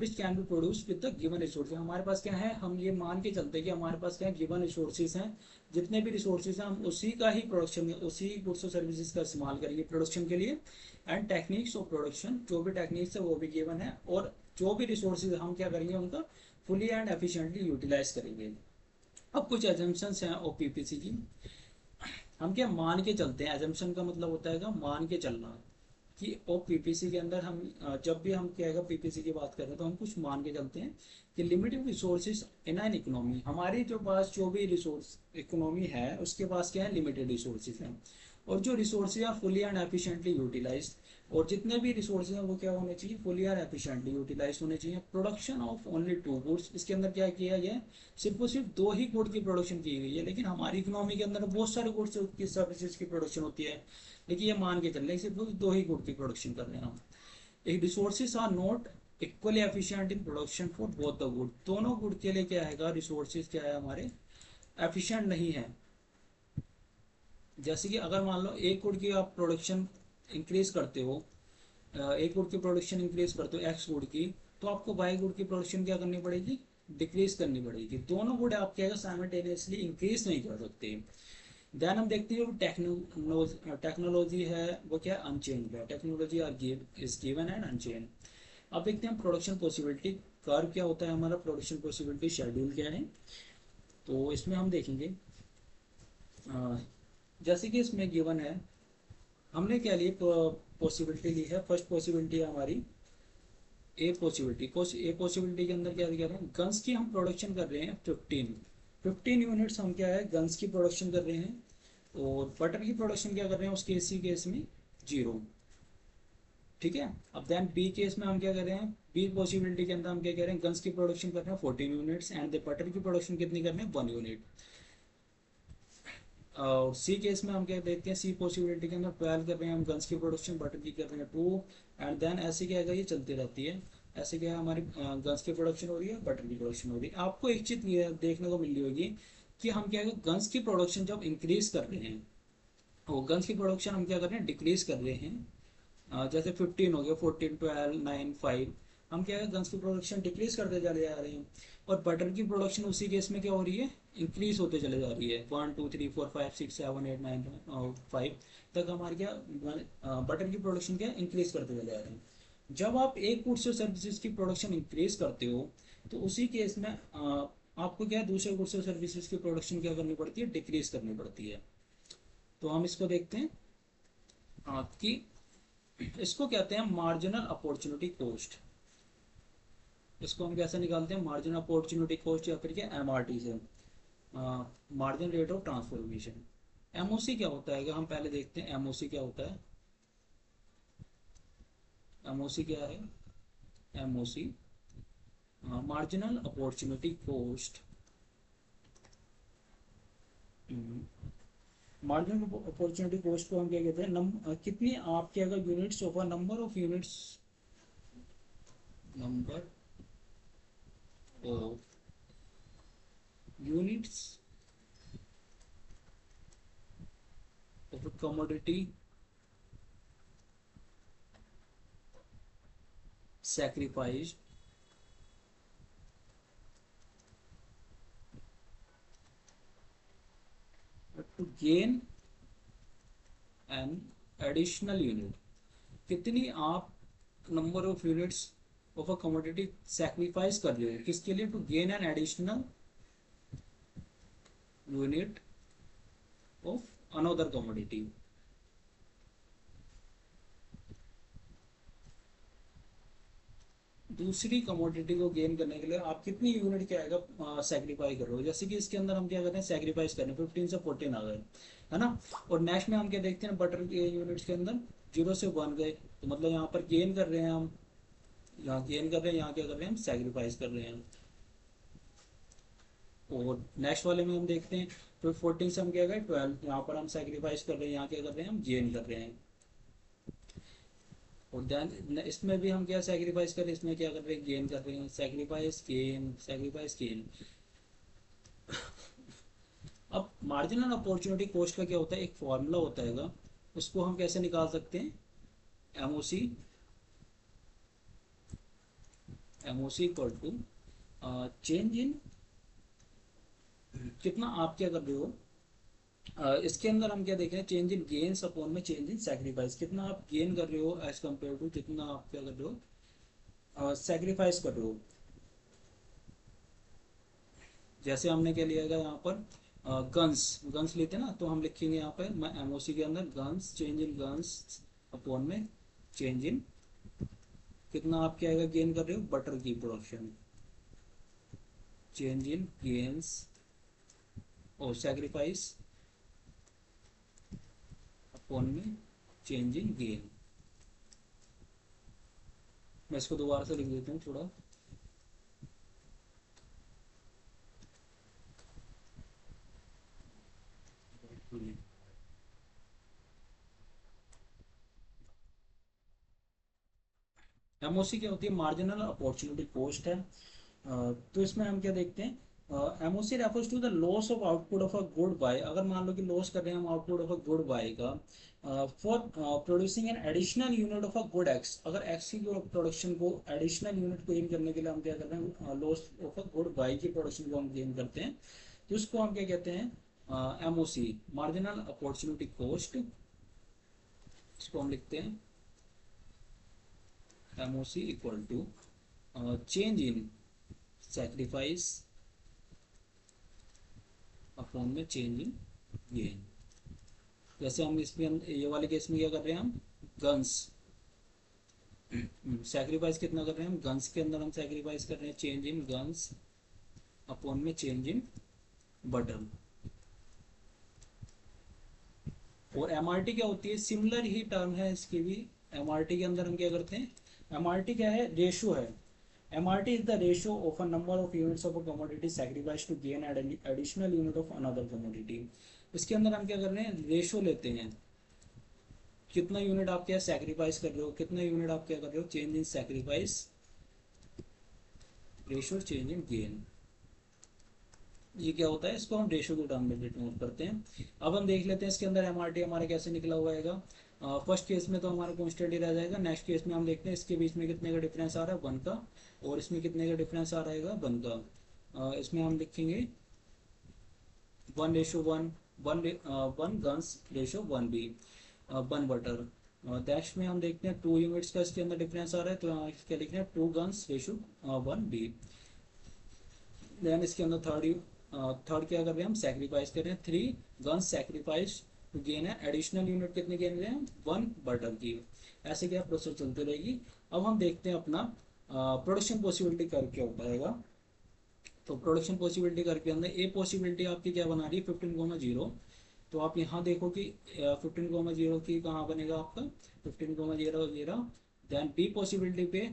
विच can be produce with the given resources. हमारे पास क्या है, हम ये मान के चलते हैं कि हमारे पास क्या है, गिवन रिसोर्सेज हैं, जितने भी रिसोर्सेज हैं हम उसी का ही प्रोडक्शन, उसी गुड्स और सर्विसेज का इस्तेमाल करेंगे प्रोडक्शन के लिए। एंड टेक्निक्स ऑफ प्रोडक्शन, जो भी टेक्निक्स है वो भी गिवन है, और जो भी रिसोर्सेज हम क्या करेंगे उनका फुली एंड एफिशिएंटली यूटिलाइज करेंगे। अब कुछ एजम्पशंस हैं ओपीपीसी की, हम क्या मान के चलते हैं, एजम्पशन का मतलब होता है मान के चलना, कि ओ पीपीसी के अंदर हम जब भी हम क्या है पीपीसी की बात कर रहे हैं तो हम कुछ मान के चलते हैं कि limited resources in an economy, हमारी जो पास जो भी रिसोर्स इकोनॉमी है उसके पास क्या है, लिमिटेड रिसोर्सेज हैं, और जो resources are fully and efficiently utilised, और जितने भी रिसोर्सेज हैं वो क्या होने चाहिए, फुली एंड एफिशिएंटली यूटिलाइज होने चाहिए। Production of only two goods, इसके अंदर क्या किया गया, सिर्फ और सिर्फ दो ही गुड की प्रोडक्शन की गई है, लेकिन हमारी इकोनॉमी के अंदर बहुत सारे गुड्स की सर्विसेज की प्रोडक्शन होती है, लेकिन ये मान के चल रहे हैं सिर्फ दो ही गुड की प्रोडक्शन कर रहे हैं हम। एक resources are not equally efficient in production for both the good, दोनों गुड के लिए क्या है, रिसोर्सेज क्या है हमारे, एफिशिएंट नहीं है। जैसे कि अगर मान लो एक गुड की आप प्रोडक्शन इंक्रीज करते हो, एक गुड की प्रोडक्शन इंक्रीज करते हो एक्स गुड की, तो आपको वाई गुड की प्रोडक्शन क्या करनी पड़ेगी, डिक्रीज करनी पड़ेगी। दोनों गुड आप क्या साइमल्टेनियसली इंक्रीज नहीं कर सकते। देन हम देखते हैं जो टेक्नोलॉजी है वो क्या अनचेंज है, technology are give is given and unchange. अब देखते हैं प्रोडक्शन पॉसिबिलिटी कर्व क्या होता है हमारा, प्रोडक्शन पॉसिबिलिटी शेड्यूल क्या है। तो इसमें हम देखेंगे जैसे कि इसमें गिवन है, हमने क्या लिए पॉसिबिलिटी ली है, फर्स्ट पॉसिबिलिटी है हमारी ए पॉसिबिलिटी। ए पॉसिबिलिटी के अंदर क्या कह रहे हैं, गन्स की हम प्रोडक्शन कर रहे हैं 15 यूनिट्स, हम क्या है गन्स की प्रोडक्शन कर रहे हैं। और बटर की प्रोडक्शन क्या कर रहे हैं उस केस, केस में 0। ठीक है। अब देन बी केस में हम क्या कर रहे हैं, बी पॉसिबिलिटी के अंदर हम क्या कह रहे हैं, गन्स की प्रोडक्शन कर रहे हैं 14 यूनिट्स एंड द बटर की प्रोडक्शन कितनी कर रहे हैं, 1 यूनिट। और सी केस में हम क्या देखते हैं, सी पॉसिबिलिटी के अंदर 12 कर रहे हैं हम गन्स की प्रोडक्शन, बटर की कर रहे हैं 2। एंड देन ऐसे क्या है, ये चलती रहती है। ऐसे क्या है, हमारी गन्स की प्रोडक्शन हो रही है, बटर की प्रोडक्शन हो रही है। आपको एक चीज़ ये देखने को मिल रही होगी कि हम क्या है, गन्स की प्रोडक्शन जब इंक्रीज कर रहे हैं, और गन्स की प्रोडक्शन हम क्या कर रहे हैं, डिक्रीज कर रहे हैं। जैसे 15 हो गया, 14, 12, 9, 5, हम क्या है गन्स की प्रोडक्शन डिक्रीज करते चले जा रहे हैं। और बटर की प्रोडक्शन उसी केस में क्या हो रही है, इंक्रीज होते चले जा रही है। 1 2 3 4 5 6 7 8 9 5 तक हमारे क्या बटर की प्रोडक्शन क्या इंक्रीज करते चले जा रहे हैं। जब आप एक गुड्स और सर्विसेज की प्रोडक्शन इंक्रीज करते हो, तो उसी केस में आपको क्या दूसरे गुड्स और सर्विसेज की प्रोडक्शन क्या करनी पड़ती है, डिक्रीज करनी पड़ती है। तो हम इसको देखते हैं कि इसको कहते हैं मार्जिनल अपॉर्चुनिटी कॉस्ट। इसको हम कैसे निकालते हैं, मार्जिनल अपॉर्चुनिटी कॉस्ट या फिर क्या एमआरटी से, margin rate of transformation. MOC क्या होता है, हम पहले देखते हैं एमओसी क्या होता है। एमओसी क्या है, MOC marginal opportunity cost. Marginal opportunity cost को हम क्या कहते हैं, कितनी आपके अगर units of number of units, number of units of commodity sacrificed to gain an additional unit। कितनी आप number of units of a commodity sacrifice कर रहे हो किसके लिए, to gain an additional unit of another commodity. दूसरी commodity को gain करने के लिए आप कितनी यूनिट क्या आएगा सेक्रीफाई कर रहे हो। जैसे कि इसके अंदर हम क्या करते हैं, सेक्रीफाइस कर रहे हैं 15 से 14 आ गए, है ना। और नेक्स्ट में हम क्या देखते हैं, बटर के यूनिट्स के अंदर 0 से 1 गए, तो मतलब यहाँ पर गेन कर रहे हैं हम, यहाँ गेन कर रहे हैं, यहाँ क्या कर रहे हैं, हम सेक्रीफाइस कर रहे हैं। और नेक्स्ट वाले में हम देखते हैं, तो 14 से हम क्या गए 12, यहाँ पर हम सेक्रीफाइस कर रहे हैं, यहाँ क्या कर रहे हैं, हम गेन कर रहे हैं। और देन इसमें भी हम क्या सेक्रीफाइस कर रहे हैं, इसमें क्या कर रहे हैं, गेन कर रहे हैं, सेक्रीफाइस गेन, सेक्रीफाइस गेन। अब मार्जिनल अपॉर्चुनिटी कॉस्ट का क्या होता है, एक फॉर्मूला होता है, उसको हम कैसे निकाल सकते हैं, MOC, MOC equal to change in, कितना आप क्या कर रहे हो, इसके अंदर हम क्या देख रहे हैं, चेंज इन गेन्स अपॉन में चेंज इन सेक्रीफाइस, कितना आप गेन कर रहे हो एज कम्पेयर टू कितना आप क्या कर रहे हो, सेक्रीफाइस कर रहे हो। जैसे हमने क्या लिया यहाँ पर, गन्स, गन्स लेते हैं ना, तो हम लिखेंगे यहाँ पर एमओसी के अंदर guns, change in guns upon में चेंज इन, कितना आप क्या गेन कर रहे हो, बटर की प्रोडक्शन, चेंज इन गेन्स और सेक्रीफाइस अपॉन में चेंज इन गेन। मैं इसको दोबारा से लिख देता हूँ थोड़ा, एमओसी क्या होती है, मार्जिनल अपॉर्चुनिटी कॉस्ट है। तो इसमें हम क्या देखते हैं, MOC refers to the loss of output of a good Y. अगर मान लो कि लॉस कर रहे हैं हम output of a good Y का, for producing an additional unit of a good X. अगर एक्स की प्रोडक्शन को एडिशनल यूनिट को गेन करने के लिए हम क्या कर रहे हैं, loss of a good Y की प्रोडक्शन को हम गेन करते हैं, तो उसको हम क्या कहते हैं, एमओसी, मार्जिनल अपॉर्चुनिटी कॉस्ट। इसको हम लिखते हैं MOC equal to change in sacrifice upon में चेंज इन गेन। जैसे हम इसमें ये वाले केस में क्या कर रहे हैं, हम गन्स सैक्रिफाइस कितना कर रहे हैं, हम गन्स के अंदर हम सैक्रिफाइस कर रहे हैं चेंज इन गन्स अपॉन में चेंज इन बटन। और एमआरटी क्या होती है, सिमिलर ही टर्म है इसकी भी। एमआरटी के अंदर हम क्या करते हैं, एमआरटी क्या है, रेशो है। MRT is the ratio of a number of units of a commodity sacrifice to gain additional unit of another commodity. इसके अंदर हम क्या कर रहे हैं, रेशो लेते हैं, कितना यूनिट आप क्या सैक्रिफाइस कर रहे हो, कितना यूनिट आप क्या कर रहे हो, change in sacrifice ratio change in gain. ये क्या होता है, इसको हम रेशो के टर्म में डिनोट करते हैं। अब हम देख लेते हैं इसके अंदर एमआरटी हमारा कैसे निकला हुआ है। फर्स्ट केस में तो हमारा कॉन्स्टेंट ही रह जाएगा। नेक्स्ट केस में हम देखते हैं इसके बीच में कितने का डिफरेंस आ रहा है, 1 का, और इसमें कितने का डिफरेंस आ रहेगा, 1 का। इसमें हम लिखेंगे 1:1, 1 guns ratio 1 B, 1 butter. Next में हम देखते हैं 2 यूनिट्स का इसके अंदर डिफरेंस आ रहा है, तो यहाँ क्या लिखना है, 2 गन्स रेशो 1 बी। देन इसके अंदर थर्ड क्या कर रहे हैं, हम सेक्रीफाइस कर रहे हैं, 3 गन्स सेक्रीफाइस टू गेन है एडिशनल यूनिट, कितने गेन रहे हैं, 1 बटर की। ऐसे क्या प्रोसेस चलती रहेगी। अब हम देखते हैं अपना प्रोडक्शन पॉसिबिलिटी कर्व क्या होता है। तो प्रोडक्शन पॉसिबिलिटी कर्व के अंदर ए पॉसिबिलिटी आपकी क्या बना रही है, 15,0। तो आप यहाँ देखो कि 15,0 की कहाँ बनेगा आपका, 15,0 देन बी पॉसिबिलिटी पे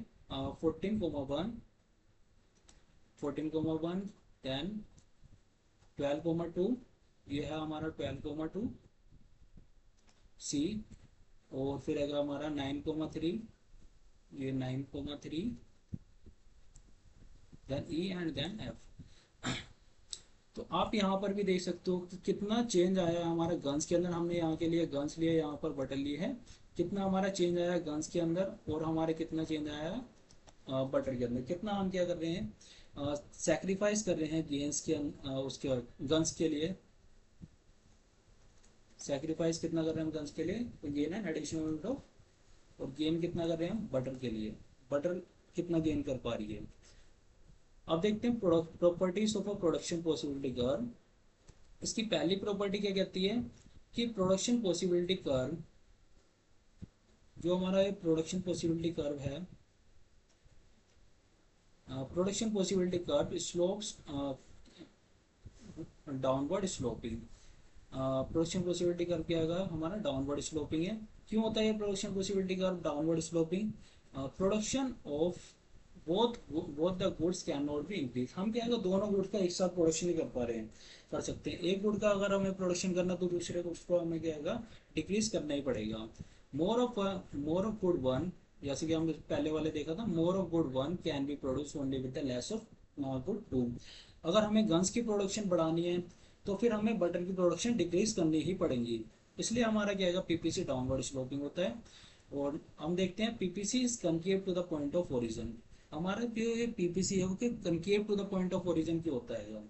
14,1, 14,1, देन 12,2, ये है हमारा 12,2 सी। और फिर आएगा हमारा 9,3, ये 9,3, then E and then F. तो आप यहाँ पर भी देख सकते हो कि कितना चेंज आया है हमारा गन्स के अंदर। हमने यहाँ के लिए गन्स लिए, यहाँ पर बटन लिए है, कितना हमारा चेंज आया है गन्स के अंदर, और हमारे कितना चेंज आया है बटर के अंदर। कितना हम क्या कर रहे हैं, सेक्रीफाइस कर रहे हैं गेंस के उसके गन्स के लिए। सेक्रीफाइस कितना कर रहे हैं हम गन्स के लिए, तो गेन है एडिशनल ऑफ, और गेन कितना कर रहे हैं हम बटर के लिए, बटर कितना गेन कर पा रही है। अब देखते हैं properties of a production possibility curve. इसकी पहली प्रॉपर्टी क्या कहती है कि प्रोडक्शन पॉसिबिलिटी कर्व, जो हमारा ये प्रोडक्शन पॉसिबिलिटी कर्व है, production possibility curve slopes downward sloping. Production possibility curve क्या होगा हमारा, डाउनवर्ड स्लोपिंग है। क्यों होता है production possibility curve downward sloping, production of both both the goods can not be increase. हम क्या है, दोनों गुड्स का एक साथ प्रोडक्शन नहीं कर पा रहे हैं, कर सकते हैं। एक गुड का अगर हमें प्रोडक्शन करना तो दूसरे गुड्स को हमें क्या होगा, डिक्रीज करना ही पड़ेगा। मोर ऑफ गुड वन, जैसे कि हम पहले वाले देखा था, more of good one can be produce only with the less of good two. अगर हमें गन्स की प्रोडक्शन बढ़ानी है तो फिर हमें बटर की प्रोडक्शन डिक्रीज करनी ही पड़ेगी। इसलिए हमारा क्या है, पीपीसी डाउनवर्ड स्लोपिंग होता है। और हम देखते हैं PPC is concave to the point of origin. हमारा जो ये पीपीसी है वो concave to the point of origin क्यों होता है,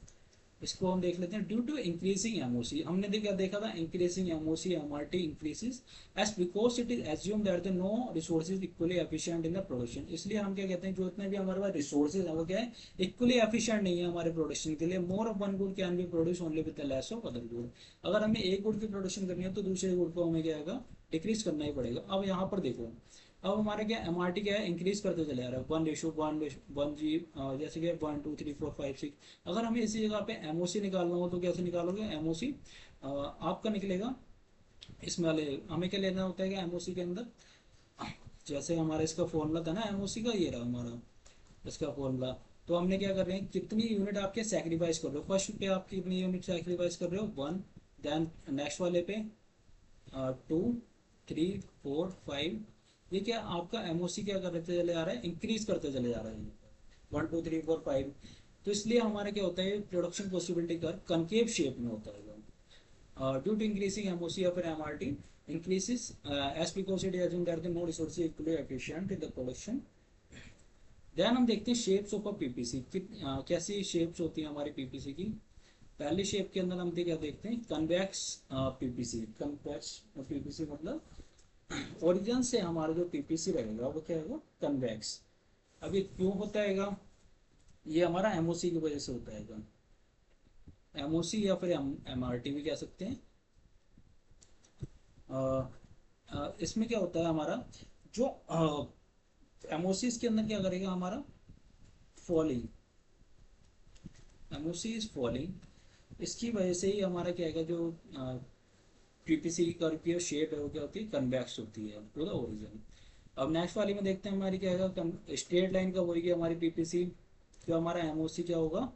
इसको हम देख लेते हैं। ड्यू टू इंक्रीजिंग एमओसी, हमने देखा था increasing MOC MRT increases as because it is assume that the no resources equally efficient in the production. इसलिए हम क्या कहते हैं, जो इतने भी हमारे पास रिसोर्सेज है वो क्या है, इक्वली एफिशिएंट नहीं है हमारे प्रोडक्शन के लिए। More of one good can be produce only with the less of other good. अगर हमें एक गुड की प्रोडक्शन करनी है तो दूसरे गुड को हमें क्या होगा, डिक्रीज करना ही पड़ेगा। अब यहाँ पर देखो, अब हमारे क्या एम आर टी क्या है, इंक्रीज करते चले जा रहा है, 1:1 जैसे कि 1 2 3 4 5 6। अगर हमें इसी जगह पे एमओसी निकालना हो तो कैसे निकालोगे, एमओसी आपका निकलेगा इसमें वाले, हमें क्या लेना होता है कि एमओसी के अंदर, जैसे हमारा इसका फॉर्मूला था ना एमओसी का, ये रहा हमारा इसका फॉर्मूला। तो हमने क्या कर रहे हैं, कितनी यूनिट आप क्या सेक्रीफाइस कर रहे हो, फर्स्ट पे आप कितनी यूनिट सेक्रीफाइस कर रहे हो, 1, देन नेक्स्ट वाले पे 2 3 4 5 ये क्या आपका एमओसी क्या करते चले जा रहा है, इंक्रीज करते चले जा रहा है 1 2 3 4 5। तो इसलिए हमारा क्या होता है, production possibility curve concave shape में होता है ड्यू टू इंक्रीजिंग एमओसी या फिर MRT increases as because it has that the no resource equally efficient in the production. Then हम देखते हैं शेप्स ऑफ अ पीपीसी, कैसी शेप्स होती हैं हमारी पीपीसी की। पहले शेप के अंदर हम क्या देखते हैं, कन्वेक्स पीपीसी। कन्वेक्स पीपीसी मतलब ओरिजिन से हमारा जो पीपीसी रहेगा वो क्या होगा, कन्वेक्स। अब ये क्यों होता है, ये हमारा एमओसी की वजह से होता है, एमओसी या फिर एमआरटी भी कह सकते हैं। इसमें क्या होता है हमारा जो एमओसी के अंदर क्या करेगा हमारा, फॉलिंग, एमओसी इज फॉलिंग। इसकी वजह से ही हमारा क्या है, जो पीपीसी कर्व की शेप है वो क्या होती है, कन्वेक्स होती है टू द ओरिजिन। अब नेक्स्ट वाली में देखते हैं हमारी क्या है, स्ट्रेट लाइन का होगी हमारी पीपीसी। जो हमारा एमओसी क्या होगा,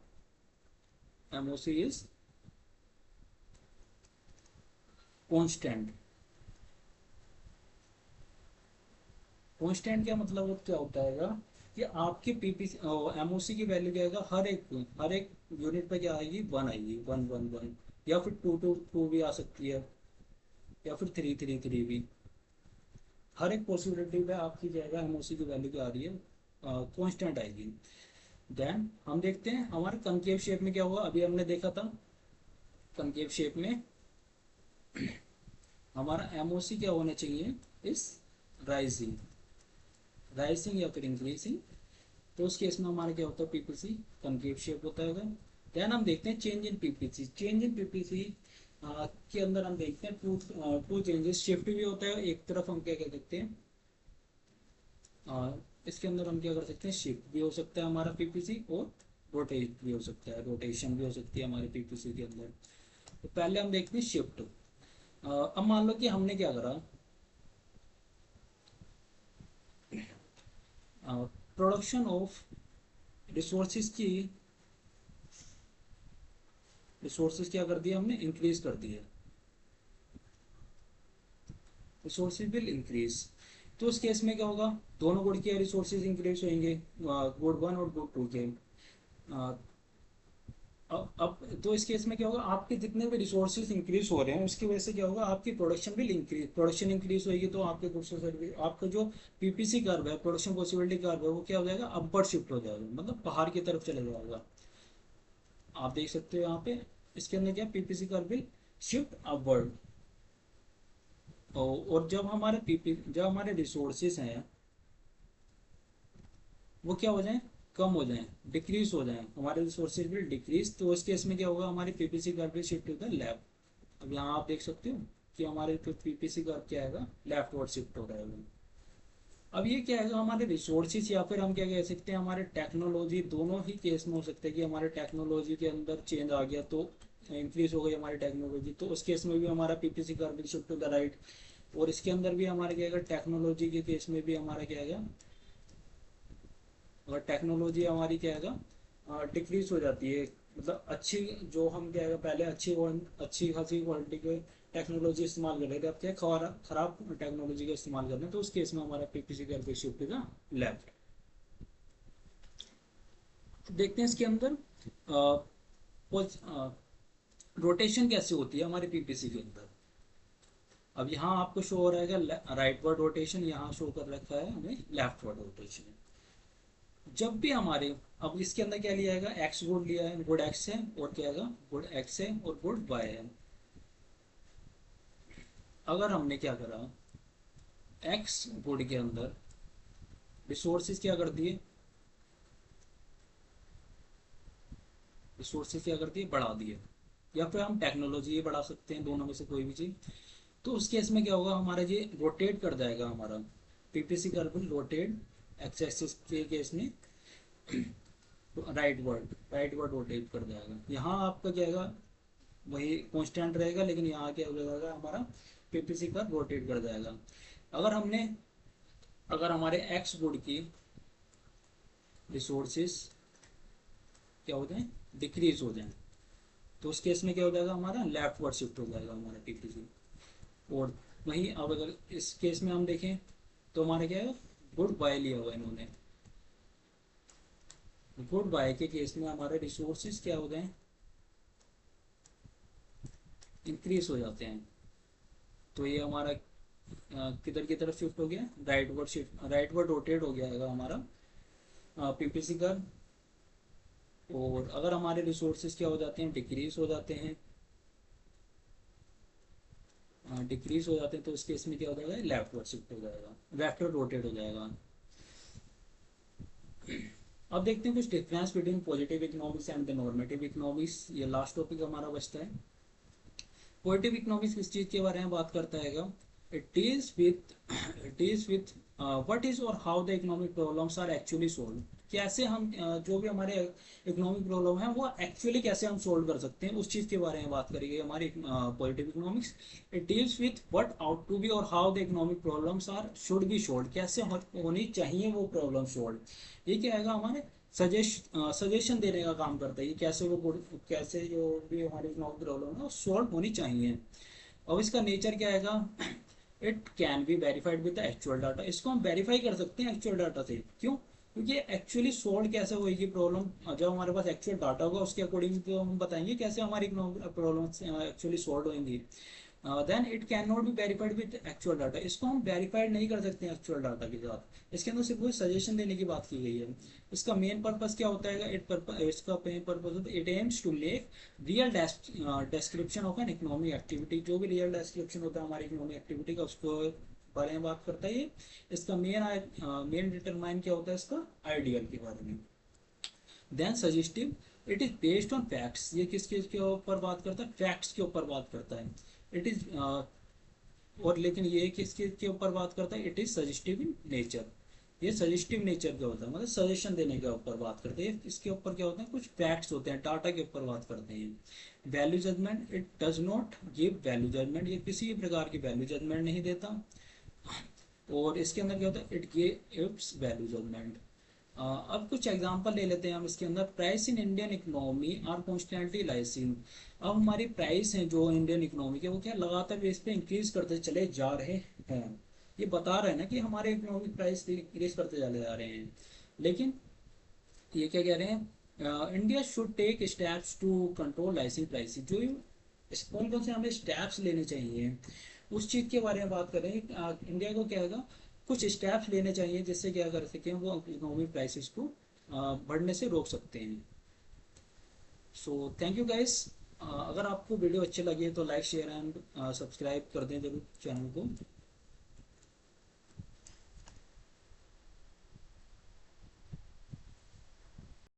एमओसी इज कांस्टेंट। कांस्टेंट क्या मतलब वो क्या होता है कि आपकी पीपीसी एमओसी की वैल्यू क्या आएगा, हर एक यूनिट पे क्या आएगी, 1 आएगी, 1 1 1, या फिर 2 2 2 भी आ सकती है, या फिर 3 3 3 भी। हर एक पॉसिबिलिटी पे आपकी जाएगा एमओसी की वैल्यू क्या आ रही है, कांस्टेंट आएगी। देन हम देखते हैं हमारे कनकेव शेप में क्या हुआ, अभी हमने देखा था कनकेव शेप में हमारा एमओसी क्या होना चाहिए, इस राइजिंग, राइजिंग या फिर इंक्रीजिंग। तो उस केस में हमारा क्या होता है, पीपीसी कनकेव शेप होता है। देन हम देखते हैं change in PPC. Change in PPC के अंदर हम देखते हैं टू चेंजेस, शिफ्ट भी होता है एक तरफ, हम क्या कह सकते हैं इसके अंदर हम क्या कर सकते हैं, शिफ्ट भी हो सकता है हमारा पीपीसी, और रोटेट भी हो सकता है, रोटेशन भी हो सकती है हमारे पीपीसी के अंदर। तो पहले हम देखते हैं शिफ्ट। अब मान लो कि हमने क्या करा, प्रोडक्शन ऑफ रिसोर्सेज की, रिसोर्सेज क्या कर दिया हमने, इंक्रीज कर दिया, रिसोर्सेज विल इंक्रीज। तो उस केस में क्या होगा, दोनों गुड के रिसोर्सेज इंक्रीज होंगे, गुड 1 और गुड 2 के। अ, अब तो इस केस में क्या होगा, आपके जितने भी रिसोर्सेज इंक्रीज हो रहे हैं उसकी वजह से क्या होगा, आपकी production will increase, production increase होगी तो आपके आपका जो पीपीसी कर्व है, प्रोडक्शन पॉसिबिलिटी कर्व है, वो क्या हो जाएगा, अपवर्ड शिफ्ट हो जाएगा, मतलब पहाड़ की तरफ चले जाएगा। आप देख सकते हो यहाँ पे इसके अंदर क्या, PPC curve will shift upward. और जब हमारे रिसोर्सेज हैं वो क्या हो जाए, कम हो जाए, डिक्रीज हो जाए, हमारे रिसोर्सेज विल डिक्रीज। तो उस केस में क्या होगा, हमारी PPC curve will shift to the left. अब यहाँ आप देख सकते हो कि हमारे पीपीसी कर्व क्या आएगा, लेफ्ट वर्ड शिफ्ट हो रहा है। अब ये क्या है, हमारे रिसोर्सेज या फिर हम क्या कह सकते हैं, हमारे टेक्नोलॉजी, दोनों ही केस में हो सकता है कि हमारे टेक्नोलॉजी के अंदर चेंज आ गया, तो इंक्रीज हो गई हमारी टेक्नोलॉजी, तो उस केस में भी हमारा PPC curve will shift to the right. और इसके अंदर भी हमारा क्या है, टेक्नोलॉजी के केस में भी हमारा क्या है, और टेक्नोलॉजी हमारी क्या है, डिक्रीज हो जाती है। मतलब अच्छी, जो हम क्या है पहले अच्छी खासी क्वालिटी के टेक्नोलॉजी इस्तेमाल कर रहे थे, अब क्या खराब टेक्नोलॉजी का इस्तेमाल कर रहे हैं, तो उस केस में हमारा पीपीसी का शिफ्ट का लेफ्ट। देखते हैं इसके अंदर रोटेशन कैसे होती है हमारे पीपीसी के अंदर। अब यहाँ आपको शो हो रहेगा राइट वर्ड रोटेशन, यहाँ शो कर रखा है हमें लेफ्ट वर्ड रोटेशन। जब भी हमारे, अब इसके अंदर क्या लिया है, एक्स गुड लिया है, गुड एक्स है, और क्या है, गुड एक्स है और गुड वाई है। अगर हमने क्या करा, एक्स गुड के अंदर रिसोर्सेज क्या कर दिए, रिसोर्सेज क्या कर दिए, बढ़ा दिए, या फिर हम टेक्नोलॉजी ये बढ़ा सकते हैं, दोनों में से कोई भी चीज। तो उस केस में क्या होगा, हमारा ये रोटेट कर जाएगा, हमारा PPC curve rotate, x axis के केस में राइट वर्ड रोटेट कर जाएगा। यहाँ आपका क्या है, वही कांस्टेंट रहेगा, लेकिन यहाँ क्या हो जाएगा, हमारा पीपीसी का रोटेट कर जाएगा। अगर हमने, अगर हमारे एक्स गुड की रिसोर्सेस क्या हो जाए, डिक्रीज हो जाए, तो उस केस में क्या हो जाएगा, हमारा लेफ्ट वर्ड शिफ्ट हो जाएगा हमारा पीपीसी। और वहीं अब अगर इस केस में हम देखें, तो हमारा क्या है, गुड बाय लिया हुआ इन्होंने। गुड बाय के केस में हमारे रिसोर्सेज क्या हो गए, इंक्रीज हो जाते हैं। तो ये हमारा किधर की तरफ शिफ्ट हो गया, right word shift, right word rotate हो गया है हमारा पीपीसी का। और अगर हमारे रिसोर्सेज क्या हो जाते हैं, डिक्रीज हो जाते हैं, डिक्रीज हो जाते हैं, तो इस केस में क्या हो जाएगा, लेफ्ट वर्ड शिफ्ट हो जाएगा, लेफ्ट वर्ड रोटेट हो जाएगा। अब देखते हैं कुछ difference between positive economics and the normative economics. ये लास्ट टॉपिक हमारा बचता है। पॉजिटिव इकोनॉमिक्स किस चीज़ के बारे में बात करता है, it deals with what is और how the economic problems are actually solve. कैसे हम जो भी हमारे इकोनॉमिक प्रॉब्लम है वो एक्चुअली कैसे हम सोल्व कर सकते हैं, उस चीज़ के बारे में बात करेगी हमारी positive economics. It deals with what ought to be और how the economic problems are should be solve, कैसे होनी चाहिए वो प्रॉब्लम सोल्व। ये क्या आएगा हमारे सजेशन देने का काम करता है, ये कैसे जो भी हमारी इकोनॉमिक प्रॉब्लम है वो सॉल्व होनी चाहिए। अब इसका नेचर क्या आएगा, it can be verified with the actual data. इसको हम वेरीफाई कर सकते हैं एक्चुअल डाटा से। क्यों, क्योंकि एक्चुअली सोल्व कैसे होगी प्रॉब्लम, जब हमारे पास एक्चुअल डाटा होगा उसके अकॉर्डिंग तो हम बताएंगे कैसे हमारी इकोनॉमिक प्रॉब्लम एक्चुअली सॉल्व होंगी। Then it can not be verified with actual data. इसको हम वेरीफाइड नहीं कर सकते एक्चुअल डाटा के साथ। इसके अंदर सिर्फ वो सजेशन देने की बात की गई है। इसका मेन पर्पस क्या होता है, इसका मेन पर्पस होता है it aims to make real description of an economic activity. जो भी रियल डिस्क्रिप्शन होता है हमारी इकोनॉमिक एक्टिविटी का, उसको बारे में बात करता है ये। इसका मेन डिटरमाइन क्या होता है, इसका आइडियल के बारे में। Then suggestive, it is based on facts. ये किस चीज के ऊपर बात करता है, फैक्ट्स के ऊपर बात करता है। इट इज और लेकिन ये किसके के ऊपर बात करता है, it is suggestive in nature. ये सजेस्टिव नेचर का होता है, मतलब सजेशन देने के ऊपर बात करते हैं। इसके ऊपर क्या होता है, कुछ फैक्ट्स होते हैं, डाटा के ऊपर बात करते हैं। Value judgement, it does not give value judgement. ये किसी भी प्रकार की वैल्यू जजमेंट नहीं देता। और इसके अंदर क्या होता है, इट गिव्स वैल्यू जजमेंट। अब कुछ एग्जांपल ले लेते हैं हम इसके अंदर। Price in Indian economy are constantly rising. अब हमारी प्राइस है जो इंडियन इकोनॉमी के, वो क्या लगातार बेस पे इंक्रीज करते चले जा रहे हैं। ये बता रहे हैं ना कि हमारे इकोनॉमिक प्राइस इंक्रीज करते चले जा रहे हैं। लेकिन ये क्या कह रहे हैं, India should take steps to control rising prices. जो कौन कौन से हमें स्टेप्स लेने चाहिए उस चीज़ के बारे में बात कर रहे हैं। इंडिया को क्या होगा, कुछ स्टेप्स लेने चाहिए जिससे क्या कर सकें वो इकोनॉमिक प्राइसेस को बढ़ने से रोक सकते हैं। So thank you guys. अगर आपको वीडियो अच्छी लगी है तो लाइक शेयर एंड सब्सक्राइब कर दें जरूर चैनल को।